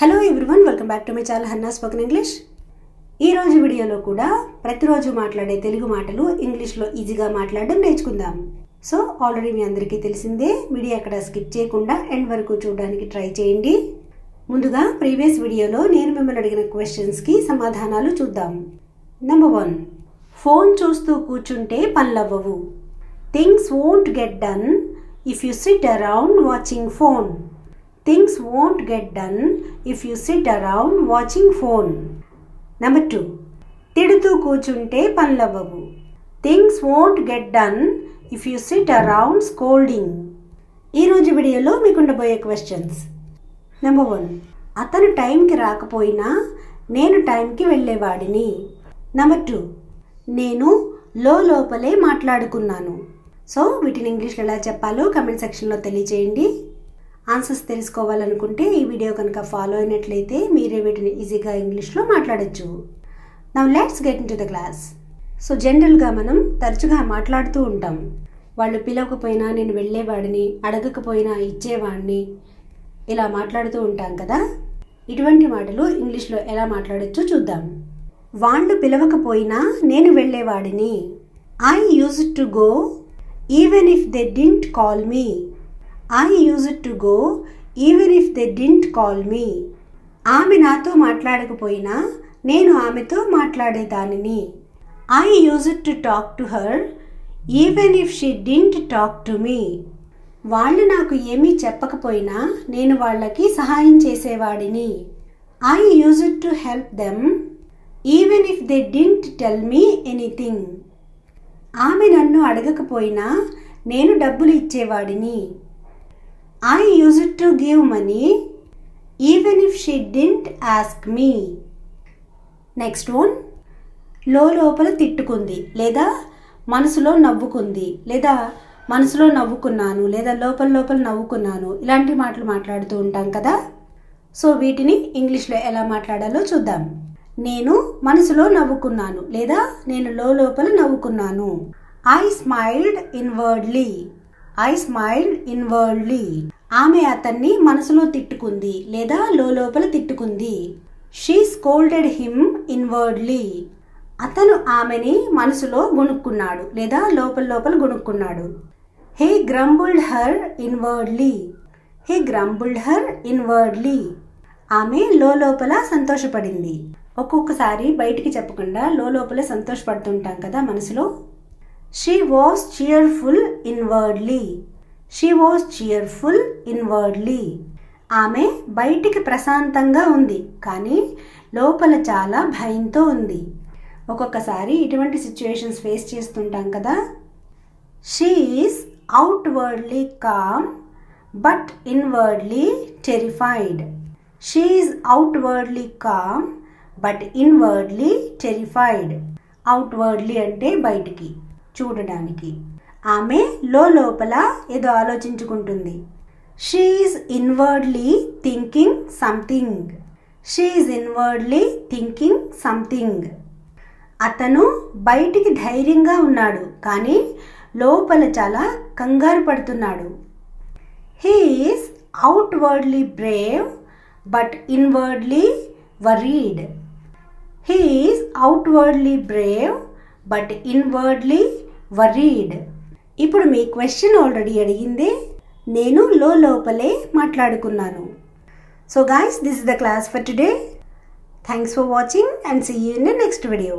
Hello everyone, welcome back to my channel Hannah spoken English. ఈ రోజు వీడియోలో కూడా ప్రతిరోజు మాట్లాడే తెలుగు మాటలు ఇంగ్లీష్లో ఈజీగా మాట్లాడడం నేర్చుకుందాం. సో ఆల్రెడీ మీ అందరికీ తెలిసిందే, వీడియో అక్కడ స్కిప్ చేయకుండా ఎండ్ వరకు చూడడానికి ట్రై చేయండి. ముందుగా ప్రీవియస్ వీడియోలో నేను మిమ్మల్ని అడిగిన క్వశ్చన్స్కి సమాధానాలు చూద్దాం. నెంబర్ 1, ఫోన్ చూస్తూ కూర్చుంటే పనులవ్వవు. Things won't get done if you sit around watching phone. Things won't get done if you sit around watching phone. Number 2, తిడుతూ కూర్చుంటే పనులవ్వవు. Things won't get done if you sit around scolding. ఈరోజు వీడియోలో మీకు ఉండబోయే questions. Number 1, అతను టైంకి రాకపోయినా నేను టైంకి వెళ్ళేవాడిని. నెంబర్ 2, నేను లోపలే మాట్లాడుకున్నాను. సో వీటిని ఇంగ్లీష్లో ఎలా చెప్పాలో కమెంట్ సెక్షన్లో తెలియజేయండి. ఆన్సర్స్ తెలుసుకోవాలనుకుంటే ఈ వీడియో కనుక ఫాలో అయినట్లయితే మీరే వీటిని ఈజీగా ఇంగ్లీష్లో మాట్లాడచ్చు. Now let's get in to the class. So జనరల్గా మనం తరచుగా మాట్లాడుతూ ఉంటాం. వాళ్ళు పిలవకపోయినా నేను వెళ్ళేవాడిని, అడగకపోయినా ఇచ్చేవాడిని, ఇలా మాట్లాడుతూ ఉంటాం కదా. ఇటువంటి మాటలు ఇంగ్లీష్లో ఎలా మాట్లాడచ్చో చూద్దాం. వాళ్ళు పిలవకపోయినా నేను వెళ్ళేవాడిని. I used to go even if they didn't call me. I used to go even if they didn't call me. ఆమె నాతో మాట్లాడకపోయినా నేను ఆమెతో మాట్లాడేదానిని. I used to talk to her even if she didn't talk to me. వాళ్ళు నాకు ఏమీ చెప్పకపోయినా నేను వాళ్ళకి సహాయం చేసేవాడిని. I used to help them even if they didn't tell me anything. ఆమె నన్ను అడగకపోయినా నేను డబ్బులు ఇచ్చేవాడిని. I used to give money even if she didn't ask me. Next one, లోపల తిట్టుకుంది లేదా మనసులో నవ్వుకుంది లేదా మనసులో నవ్వుకున్నాను లేదా లోపల నవ్వుకున్నాను, ఇలాంటి మాటలు మాట్లాడుతూ ఉంటాం కదా. సో వీటిని ఇంగ్లీష్లో ఎలా మాట్లాడాలో చూద్దాం. నేను మనసులో నవ్వుకున్నాను లేదా నేను లోపల నవ్వుకున్నాను. I smiled inwardly. I smiled inwardly. ఆమె అతన్ని మనసులో తిట్టుకుంది లేదా లోపల తిట్టుకుంది. She scolded him inwardly. అతను ఆమెని మనసులో గొణుక్కున్నాడు లేదా లోపల గొణుక్కున్నాడు. He grumbled her inwardly. He grumbled her inwardly. ఆమె లోపల సంతోషపడింది. ఒక్కొక్కసారి బయటికి చెప్పకుండా లోపలే సంతోషపడుతుంటాం కదా మనసులో. She was cheerful inwardly. She was cheerful inwardly. ఆమె బయటికి ప్రశాంతంగా ఉంది కానీ లోపల చాలా భయంతో ఉంది. ఒక్కొక్కసారి ఇటువంటి సిచ్యువేషన్స్ ఫేస్ చేస్తుంటాం కదా. She is outwardly calm but inwardly terrified. She is outwardly calm but inwardly terrified. Outwardly అంటే బయటికి చూడడానికి. ఆమె లోపల ఏదో ఆలోచించుకుంటుంది. She is inwardly thinking something. She is inwardly thinking something. అతను బయటికి ధైర్యంగా ఉన్నాడు కానీ లోపల చాలా కంగారు పడుతున్నాడు. He is outwardly brave but inwardly worried. He is outwardly brave but inwardly worried. ఇప్పుడు మీ క్వశ్చన్ ఆల్రెడీ అడిగిందే, నేను లోపలే మాట్లాడుకున్నాను. So guys, this is the class for today. Thanks for watching and see you in the next video.